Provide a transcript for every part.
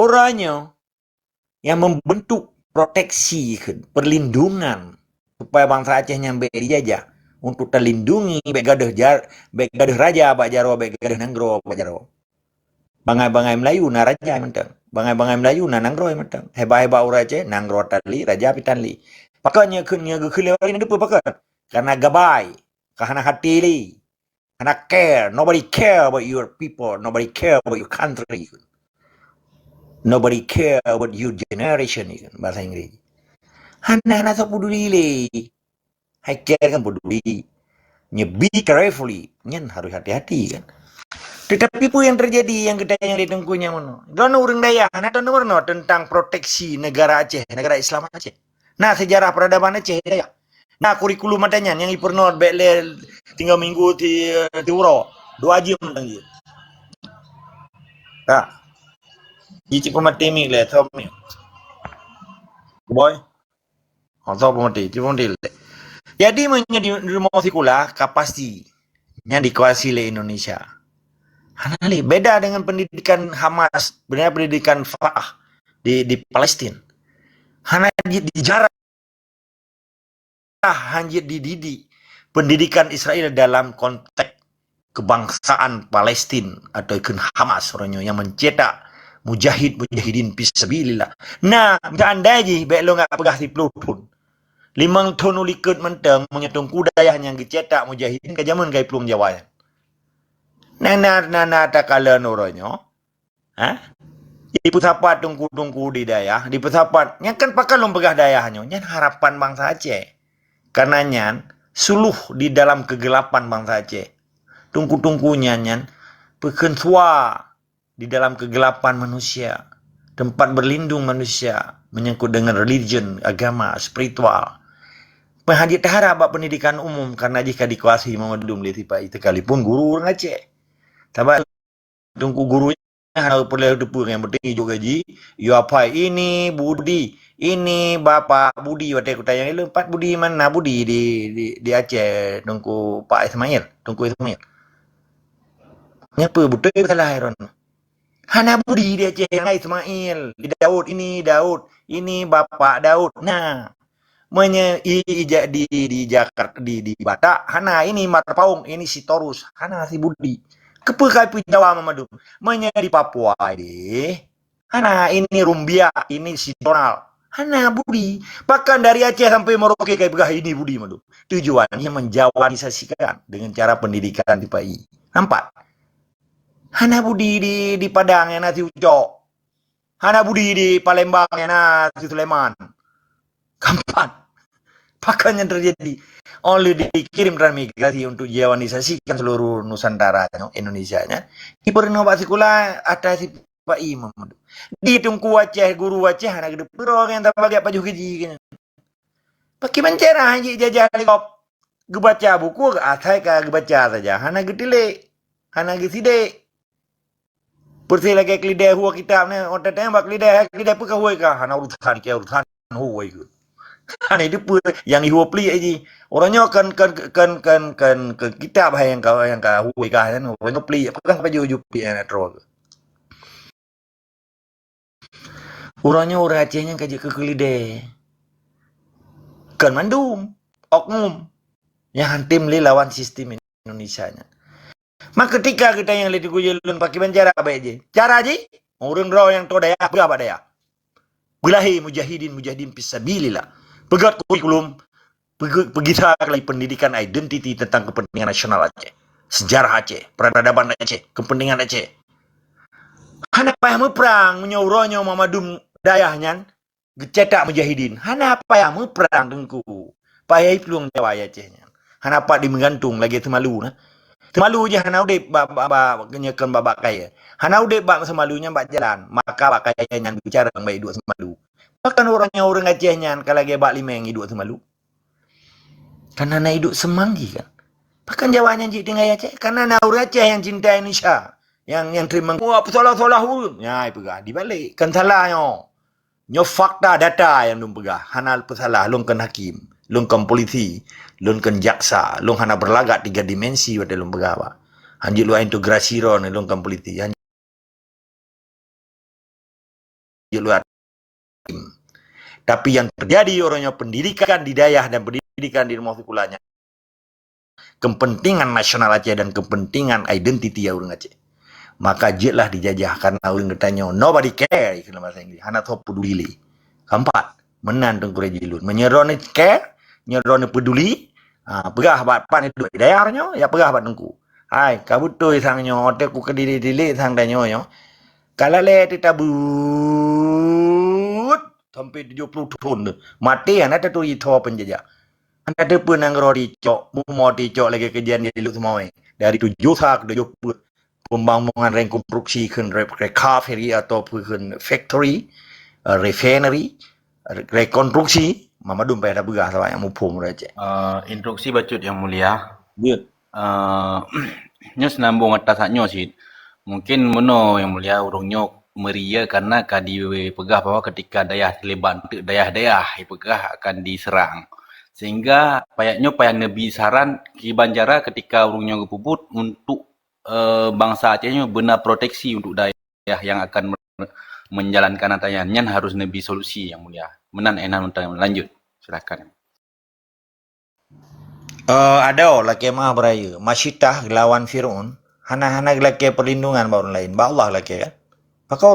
Orangnya yang membentuk proteksi, perlindungan supaya bangsa Aceh nyampe dijajah untuk terlindungi bek gaduh raja bak jaro bek gaduh nanggro bak jaro. Bangai-bangai Melayu na raja mentang. Bangai-bangai Melayu na nanggro mentang. Heba-heba ura Aceh nanggro tali raja pitanli. Pakanya kunya gelewari na depa pakat. Karena gabai, karena hati li. Karena care, nobody care about your people, nobody care about your country. Nobody care about your generation bahasa Inggris. Hana sa peduli le. Hai care kan peduli. Be carefully. Nyen harus hati-hati kan. Tetapi pun yang terjadi yang kita yang ditunggunya mana. Dono urang daya, nah dono warno tentang proteksi negara Aceh, negara Islam Aceh. Nah sejarah peradaban Aceh daya. Nah kurikulum matanya yang ipernot bekle tinggal minggu di Uro. 2 jam tentang dia. Nah, Ichi pematemi le thomi. Boy. Atau pemati, cuma le. Jadi menjadi rumah sekolah kapasiti yang dikuasai oleh Indonesia. Hanali beda dengan pendidikan Hamas, benar pendidikan Fatah di Palestina. Hana dijarah hanya dididik pendidikan Israel dalam konteks kebangsaan Palestina atau Hamas orangnya yang mencetak mujahidin fisabilillah. Nah, anda aja baik lo enggak pegah 10 pun. 5 tahun ulikut menteng menyetung kudayah yang dicetak mujahidin ke zaman kai pelum Jawa. Nana takala noronyo. Ha? Di pesapat tungku di daya, di pesapat yang kan pakai lom pegah dayahnya, nyan harapan bangsa Aceh. Karena nyan suluh di dalam kegelapan bangsa Aceh. Tungku-tungkunya nyan pekensua di dalam kegelapan manusia. Tempat berlindung manusia menyangkut dengan religion, agama, spiritual. Penghajit terharap pendidikan umum karena jika dikuasai memadum li tipa itu kalipun guru orang Aceh. Sebab tungku gurunya harus perlu depu yang penting juga ji. You apa ini Budi, ini Bapak Budi waktu aku tanya lu Pak Budi mana Budi di Aceh tungku Pak Ismail, tungku Ismail. Nyapa betul salah Iron. Hana Budi di Aceh yang Ismail, di Daud, ini Bapak Daud. Nah, ijak di Jakarta di Batak, Hana ini Marpaung, ini si Torus, Hana si Budi. Kepekai Jawa Mamadu, di Papua deh. Hana ini Rumbia, ini si Donald. Hana Budi, bahkan dari Aceh sampai Merauke kayak begah ini Budi madu. Tujuannya menjawanisasikan dengan cara pendidikan di PAI. Nampak? Hana Budi di Padang yang nasi ucok. Hana Budi di Palembang yang nasi Sulaiman. Kapan? Bahkan yang terjadi oleh dikirim transmigrasi untuk jawanisasikan seluruh Nusantara Indonesia nya diperenovasi kula atas Pak Imam di tungku Aceh guru Aceh anak gede piro yang tak bagi apa juga ji pakai mencerah haji jajah likop gebaca buku asai ka gebaca saja hana gedile hana geside persi lagi klide huwa kitabnya otak tembak klide peka huwa ka hana urusan huwa itu. Nah, itu yang dihuapli aja. Orangnya kan ke kitab yang kau hui kan orang pli apa kan baju jupi anak terus. Orangnya orang Acehnya kaji ke kelide. Kan mandum oknum yang hantim li lawan sistem Indonesia nya. Maka ketika kita yang lihat gujulun pakai penjara apa aja. Cara aja orang raw yang tahu daya berapa daya. Belahi mujahidin fisabilillah. Pegat kurikulum begitu lagi pendidikan identiti tentang kepentingan nasional Aceh, sejarah Aceh, peradaban Aceh, kepentingan Aceh. Hana apa yang perang menyuruhnya Mamadum dayahnya, gecetak mujahidin. Hana apa yang perang tengku, payah peluang Jawa Acehnya. Hana apa di menggantung lagi semalu nah. Semalu je hana udah kenyakan babak kaya. Hana udah bak semalunya bak jalan, maka bak kaya yang bicara baik dua semalu. Bahkan orangnya orang Acehnya kalau lagi bak lima yang hidup semalu. Karena na hidup semanggi kan. Bahkan Jawanya cik tinggal Aceh. Karena na orang Aceh yang cinta Indonesia. Yang terima. Wah, salah urun. Ya, pegah. Dibalik. Kan salahnya. Nyo fakta data yang lum pegah. Hana pesalah. Lung kan hakim. Lung kan polisi. Lung kan jaksa. Lung hana berlagak 3 dimensi. Wadai lum pegah. Hanjit lu integrasi ron. Lung kan polisi. luar. Tapi yang terjadi orangnya pendidikan di daerah dan pendidikan di rumah sekolahnya, kepentingan nasional Aceh dan kepentingan identiti orang Aceh. Maka jelah dijajah karena orang bertanya nobody care dalam bahasa Inggris. Hana tahu peduli. Keempat, menan tengku rejilun. Menyerone care, menyerone peduli. Pegah bat pan itu daerahnya, ya pegah bat tengku. Hai, kabutoy sangnya, otak ku kediri-dili sang danyo yo. Kalau le tabut sampai 70 tahun mati anak tu itu penjajah. Anak tu pun nang rodi cok, mau dicok lagi kejadian di lu semua. Dari 7 sak 70 pembangunan rekonstruksi kan recovery atau kan factory, refinery, rekonstruksi. Mama dum pada begah sama yang mupung raja. Instruksi bacut yang mulia. Good. Nya senambung atasnya sih. Mungkin mono yang mulia urungnya meria karena kadi pegah bahwa ketika dayah Taliban dayah-dayah pegah akan diserang. Sehingga payaknya Nabi saran ki banjara ketika urungnya kepuput untuk bangsa Acehnya benar proteksi untuk dayah yang akan menjalankan atayannya harus Nabi solusi yang mulia. Menan enan untuk lanjut. Silakan. Ada laki mah beraya masyitah lawan Fir'aun hana-hana laki perlindungan baru lain ba Allah laki kan maka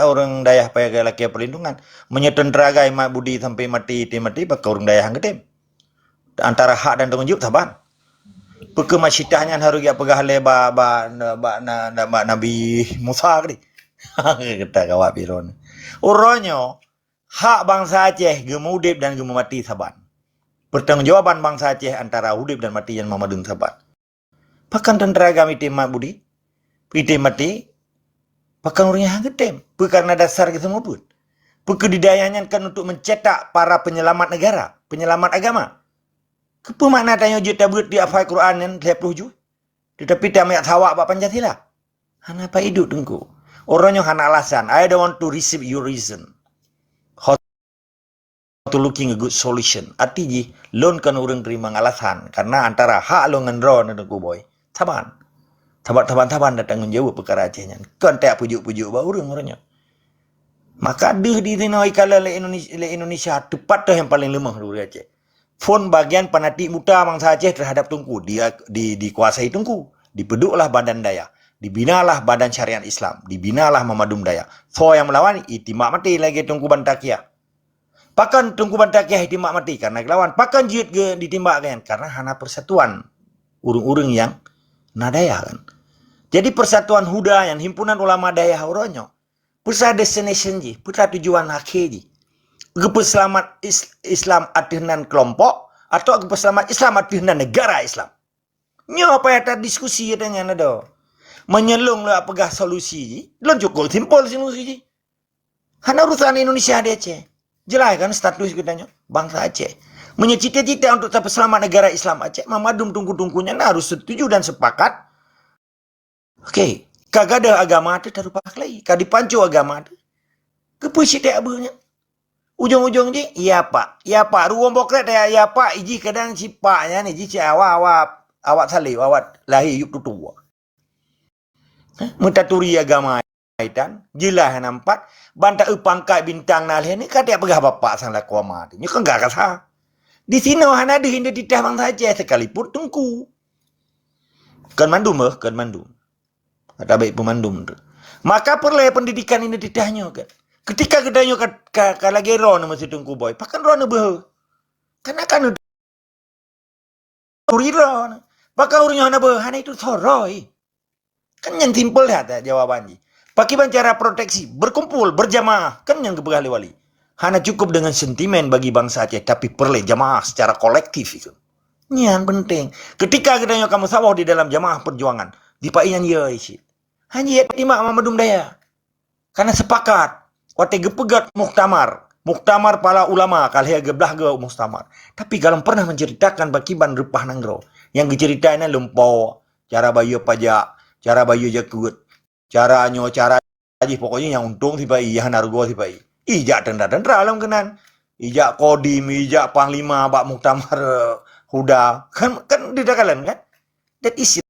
orang dayah payah laki perlindungan menyetenteragai mak budi sampai mati maka orang dayah ngedem antara hak dan tanggung jawab taban peke masyitahnya harus ya pegah leba Nabi Musa kali kita kawat Fir'aun uronyo hak bangsa Aceh gemudip dan gemati saban pertanggungjawaban bangsa Aceh antara hidup dan mati yang mamadun sabat. Pakan tentera kami timak budi, piti mati, pakan orangnya hanggetem. Karena dasar kita maupun. Kedidayanya kan untuk mencetak para penyelamat negara, penyelamat agama. Kepa makna tanya juta buat di afai Quran yang 30 tetapi tak mayat hawak apa Pancasila. Hana apa hidup tengku. Orangnya hana alasan. I don't want to receive your reason. To looking a good solution. Artinya, loan kan orang terima alasan. Karena antara hak lo ngendro nanti boy. Taban datang menjawab perkara Acehnya. Kan tak pujuk-pujuk ba orangnya. Maka deh di sini kalau le Indonesia tepat tu yang paling lemah dulu Aceh. Fon bagian panatik muta bangsa Aceh terhadap Tunku dia dikuasai Tunku. Dipeduklah badan daya. Dibinalah badan syariat Islam. Dibinalah Mamadum Daya. So yang melawan itimak mati lagi Tunku Bantakiah. Pakan Tunku Bantakiah itimak mati karena lawan. Pakan jihad ditimbakkan karena hana persatuan urung-urung yang nadaya kan. Jadi persatuan Huda yang himpunan ulama daya uronyo. Pusat destination ji, pusat tujuan akhir ji. Selamat Islam adhenan kelompok atau selamat Islam adhenan negara Islam. Nyo apa ya diskusi katanya nado. Menyelung lah pegah solusi ji. Belum cukup simpel solusi ji. Hana urusan Indonesia ada Aceh. Jelas kan status katanya bangsa Aceh. Menyecita-cita untuk tetap selamat negara Islam Aceh. Mamadum tungku-tungkunya harus setuju dan sepakat. Oke. Kagak ada agama itu terupak lagi. Kadi pancu agama itu. Kepuisi tak abunya. Ujung-ujung je, iya pak. Ruang bokret ya pak. Iji kadang si paknya ni. Iji si awak salib. Awak lahir yuk tutua. Mentaturi agama itan. Jelas nampak. Bantak pangkat bintang nalih ni. Kata pegah bapak sang laku amat. Ini kan gak kasar. Di sini hana ada identitas bangsa Aceh sekalipun tungku. Kan mandum. Ada baik pemandum tu. Maka perlu pendidikan identitasnya kan. Ketika kedanya kalau gero nama si Tunku boy, pakan ron bah. Karena kan ron. Pakai urungnya hana bah, hana itu soroi. Kan yang simpel dah jawabannya. Pakai cara proteksi, berkumpul, berjamaah, kan yang kebegali wali. Hana cukup dengan sentimen bagi bangsa Aceh, tapi perlu jamaah secara kolektif itu. Ini yang penting. Ketika kedanya kamu sawah di dalam jamaah perjuangan, dipaian ya isi. Hanya timak Mamadum Daya. Karena sepakat. Waktu gepegat muktamar. Muktamar para ulama. Kalau dia geblah ke muktamar. Tapi kalau pernah menceritakan bakiban rupah nanggro. Yang diceritainnya lumpau. Cara bayu pajak. Cara bayu jakut. Cara aja pokoknya yang untung si bayi. Yang nargo si bayi. Ijak tendra alam kenan. Ijak kodim. Ijak panglima. Bak muktamar Huda. Kan tidak kalian kan. That is